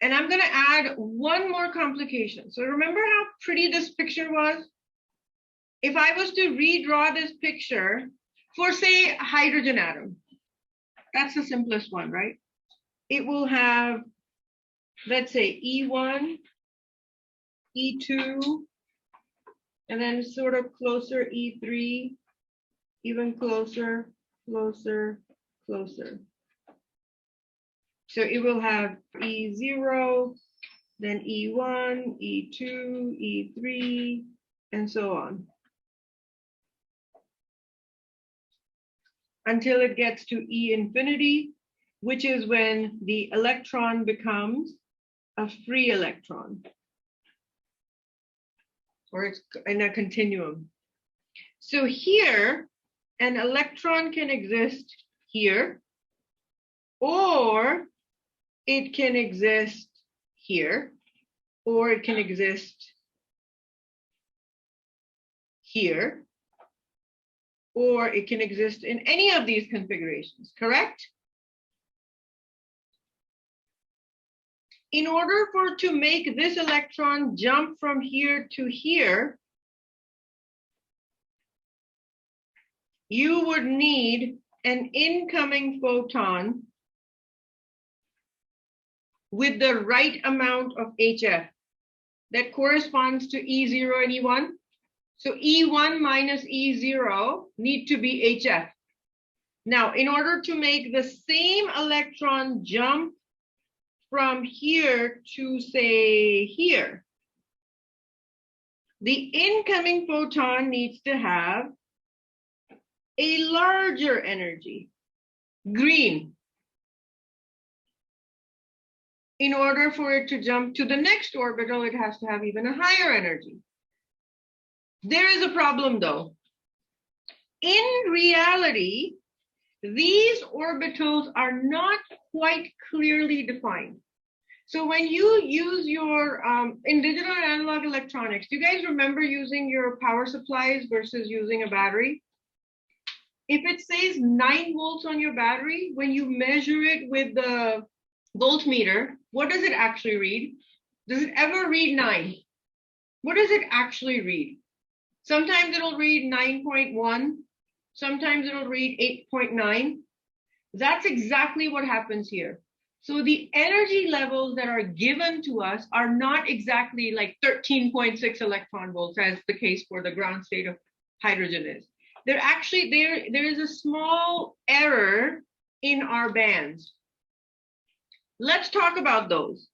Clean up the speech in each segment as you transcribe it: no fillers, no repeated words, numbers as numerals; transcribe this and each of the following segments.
And I'm going to add one more complication. So remember how pretty this picture was? If I was to redraw this picture for, say, a hydrogen atom, that's the simplest one, right? It will have, let's say, E1, E2, and then sort of closer E3, even closer, closer, closer. So it will have E0, then E1, E2, E3, and so on, until it gets to E infinity, which is when the electron becomes a free electron, or it's in a continuum. So here, an electron can exist here, or it can exist here, or it can exist here, or it can exist in any of these configurations, correct? In order for to make this electron jump from here to here, you would need an incoming photon with the right amount of HF that corresponds to E0 and E1. So E1 minus E0 need to be HF. Now, in order to make the same electron jump from here to, say, here, the incoming photon needs to have a larger energy, green. In order for it to jump to the next orbital, it has to have even a higher energy. There is a problem though. In reality, these orbitals are not quite clearly defined. So when you use your, in digital and analog electronics, do you guys remember using your power supplies versus using a battery? If it says 9 volts on your battery, when you measure it with the voltmeter, what does it actually read? Does it ever read 9? What does it actually read? Sometimes it'll read 9.1. Sometimes it'll read 8.9. That's exactly what happens here. So the energy levels that are given to us are not exactly like 13.6 electron volts, as the case for the ground state of hydrogen is. They're actually, there is a small error in our bands. Let's talk about those.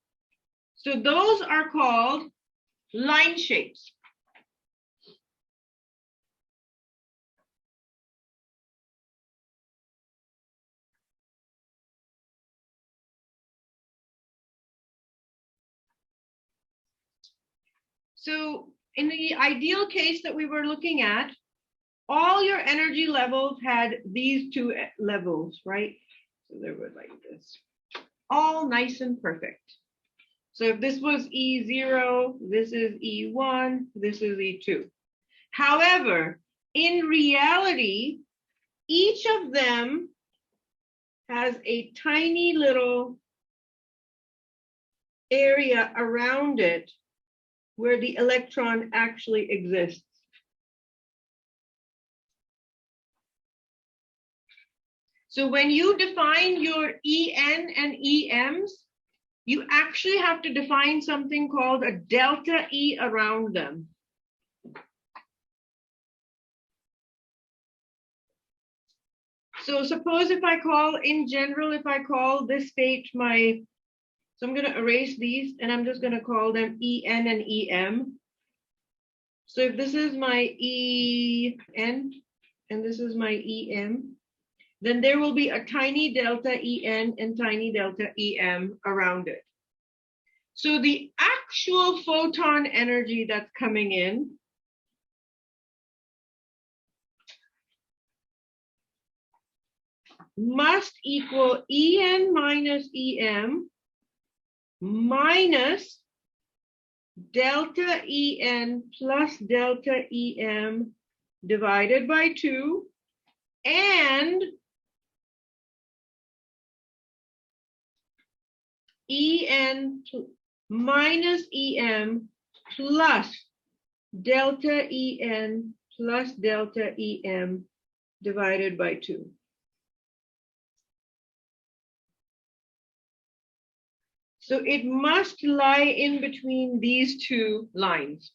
So those are called line shapes. So in the ideal case that we were looking at, all your energy levels had these two levels, right? So they were like this, all nice and perfect. So if this was E0, this is E1, this is E2. However, in reality, each of them has a tiny little area around it where the electron actually exists. So when you define your En and Ems, you actually have to define something called a delta E around them. So suppose if I call, in general, if I call this state my, so I'm going to erase these and I'm just going to call them En and Em. So if this is my En and this is my Em, then there will be a tiny delta En and tiny delta Em around it. So the actual photon energy that's coming in must equal En minus Em minus delta En plus delta Em divided by 2 and En minus Em plus delta En plus delta Em divided by 2. So it must lie in between these two lines.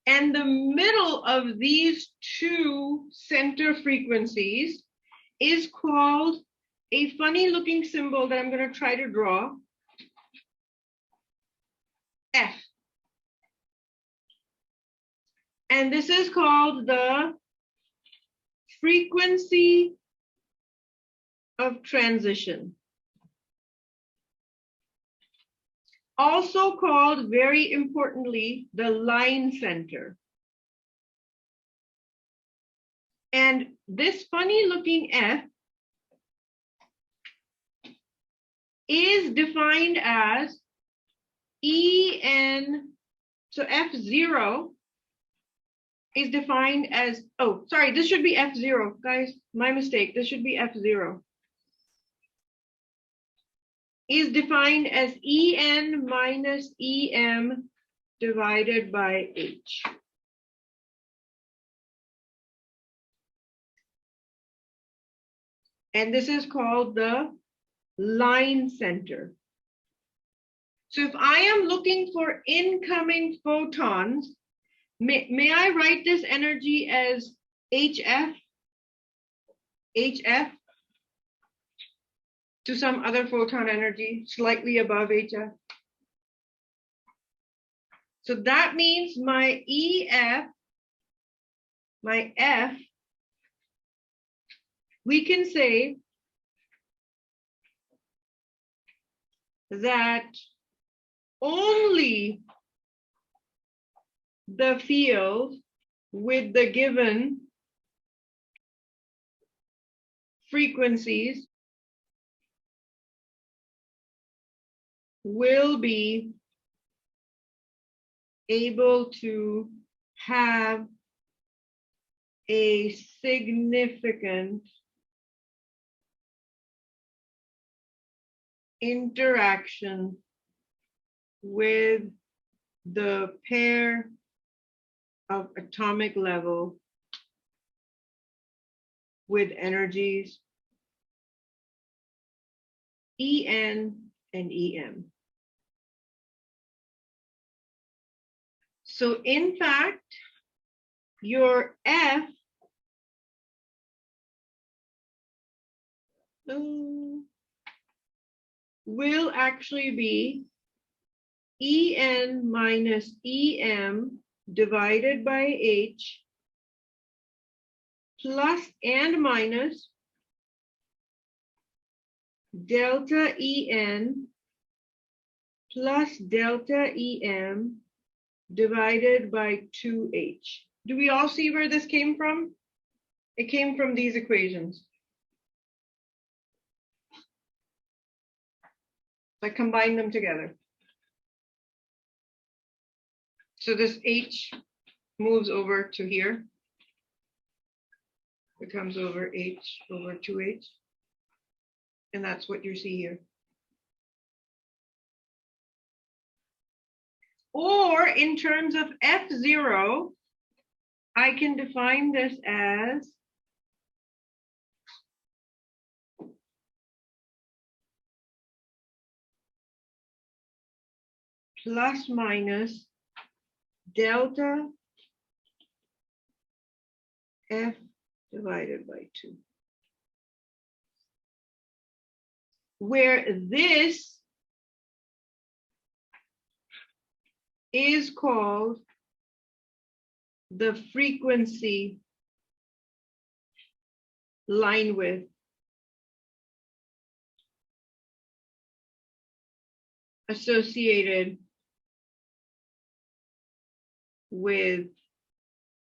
And the middle of these two center frequencies is called a funny looking symbol that I'm going to try to draw, F. And this is called the frequency of transition. Also called, very importantly, the line center. And this funny looking F is defined as En, so F0 is defined as, oh, sorry, this should be F0, guys, my mistake, this should be F0. Is defined as En minus Em divided by H. And this is called the line center. So if I am looking for incoming photons, may I write this energy as HF? HF to some other photon energy slightly above HF. So that means my EF, my F, we can say that only the field with the given frequencies will be able to have a significant interaction with the pair of atomic level with energies En and Em. So in fact, your F will actually be En minus Em divided by H plus and minus delta En plus delta Em divided by 2H. Do we all see where this came from? It came from these equations. I combine them together. So this H moves over to here. It comes over H over 2H. And that's what you see here. Or in terms of F0, I can define this as plus minus delta F divided by 2. Where this is called the frequency line width associated with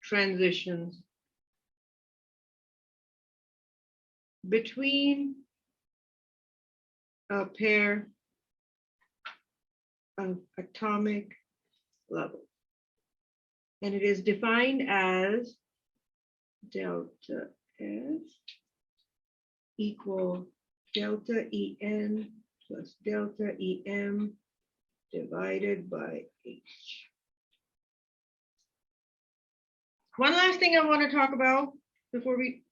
transitions between a pair of atomic levels. And it is defined as delta S equal delta En plus delta Em divided by H. One last thing I want to talk about before we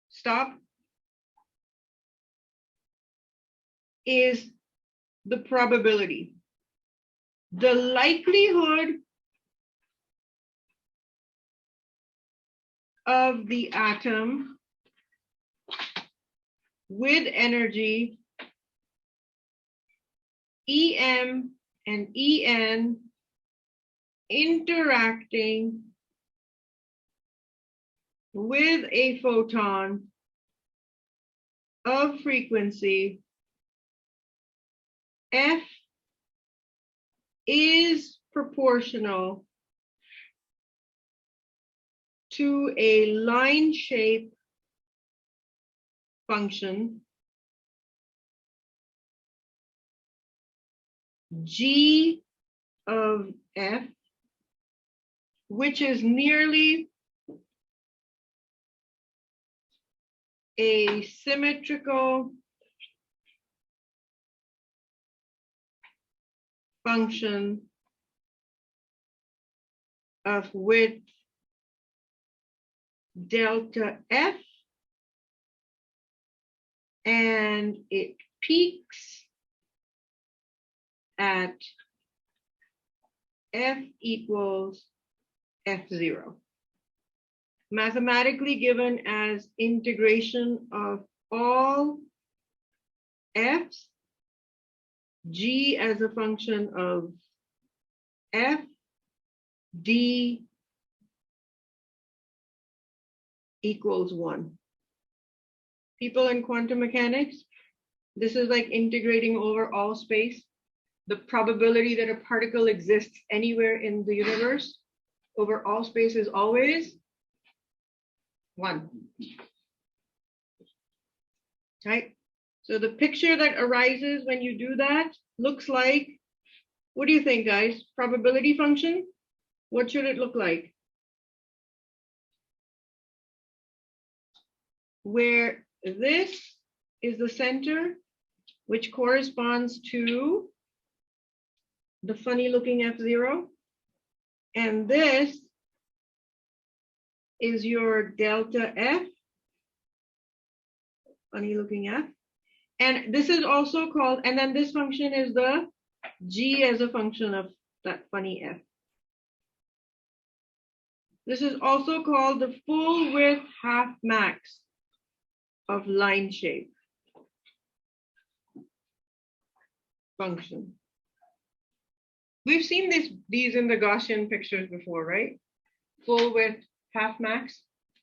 stop is the probability. The likelihood of the atom with energy Em and En interacting with a photon of frequency F is proportional to a line shape function G of F, which is nearly a symmetrical function of width delta F, and it peaks at F equals F0. Mathematically given as integration of all F's, G as a function of F, D equals 1. People in quantum mechanics, this is like integrating over all space. The probability that a particle exists anywhere in the universe over all space is always 1. Right? So the picture that arises when you do that looks like, what do you think, guys? Probability function? What should it look like? Where this is the center, which corresponds to the funny looking F0, and this is your delta F, funny looking F, and this is also called, and then this function is the G as a function of that funny F. This is also called the full width half max of line shape function. We've seen these in the Gaussian pictures before, right? Full width half max.